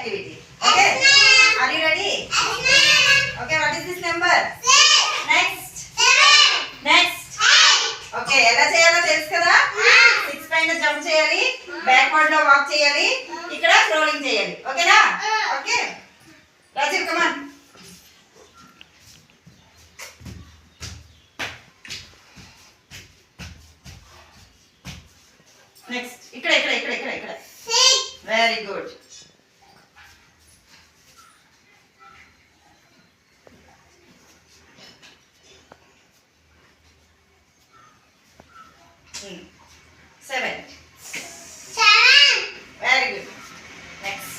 activity. Okay? Are you ready? Okay, what is this number? Next. Next. Okay, ఎలా చేయాలో తెలుసు కదా? 6 పైన జంప్ చేయాలి, బ్యాక్వర్డ్ లో వాక్ చేయాలి, ఇక్కడ స్క్రోలింగ్ చేయాలి. ఓకేనా? Okay. Rajiv come on. Next ఇక్కడ ఇక్కడ ఇక్కడ ఇక్కడ ఇక్కడ. Very good. Seven. Very good. Next.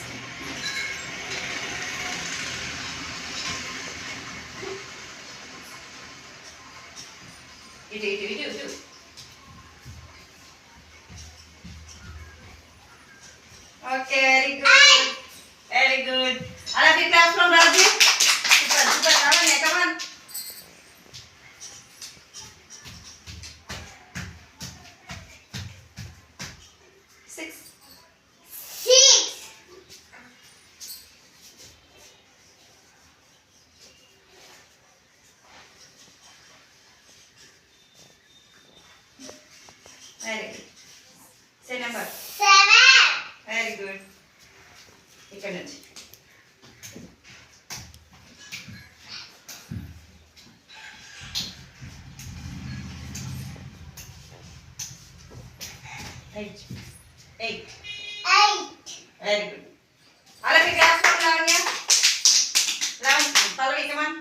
Itu. Okay, very good. Very good. All of you clap from Rajiv. Super. Come on. Six. Very good. Say number. 7. Very good. ఇక్కడ నుంచి. Eight. Very good. All of you clap for Lavanya. Pallavi, come on.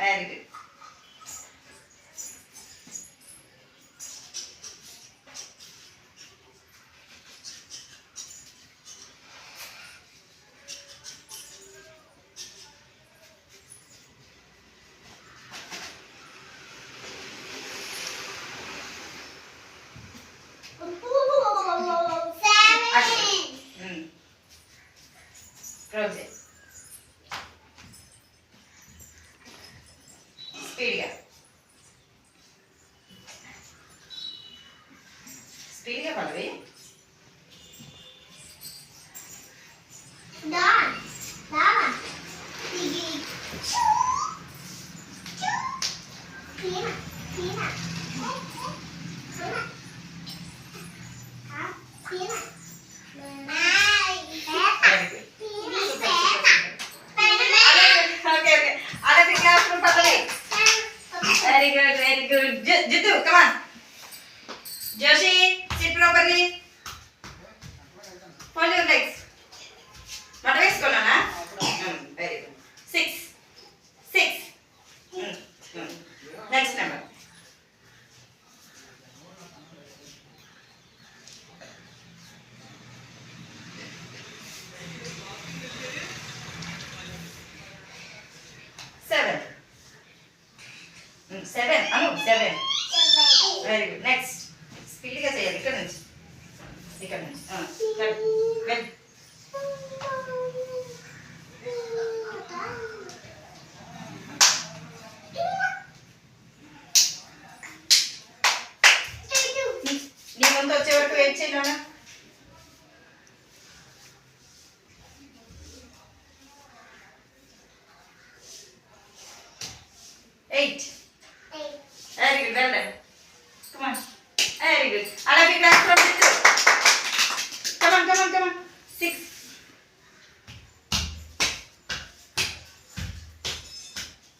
Very good. Close it. Speed గా పల్లవి. Very good. Jittu, come on. Joshi, sit properly. Hold your legs. What is going on? Very good. 6. Next number. Seven. Very good. Next. Speed గా చేయాలి ఇక్కడ నుంచి. Good. నీ ముందు వచ్చే వరకు wait చేయాలి. 8. Very good, well done. Come on. Very good. All of you clap from Jittu. Come on.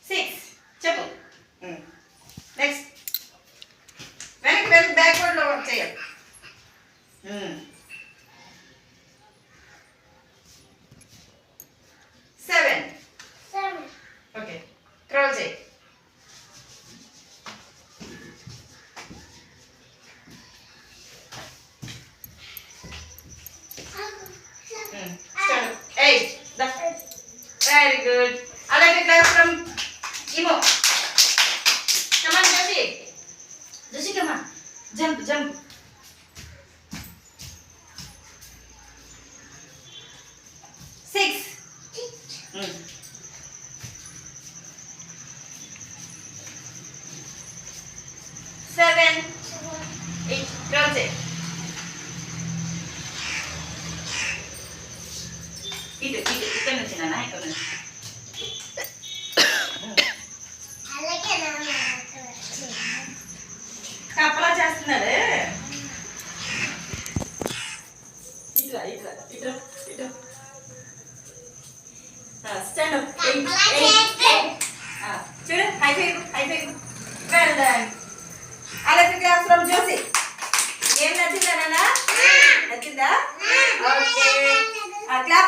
6. Chappu. Next. Very backward lo work cheyali. 7. Okay. Crawl cheyi. 8. Very good. I like a clap from Imo. Come on, Joshi, come on. Jump. 6. 7. 8. ఇటు ఇటు ఇక్కడ నుంచి నాన్న ఇక్కడ నుంచి కప్పలా చేస్తున్నాడు. ఇట్లా ఇట్లా ఇటు ఇటు స్టాండ్ అప్ చూడు హై ఫైవ్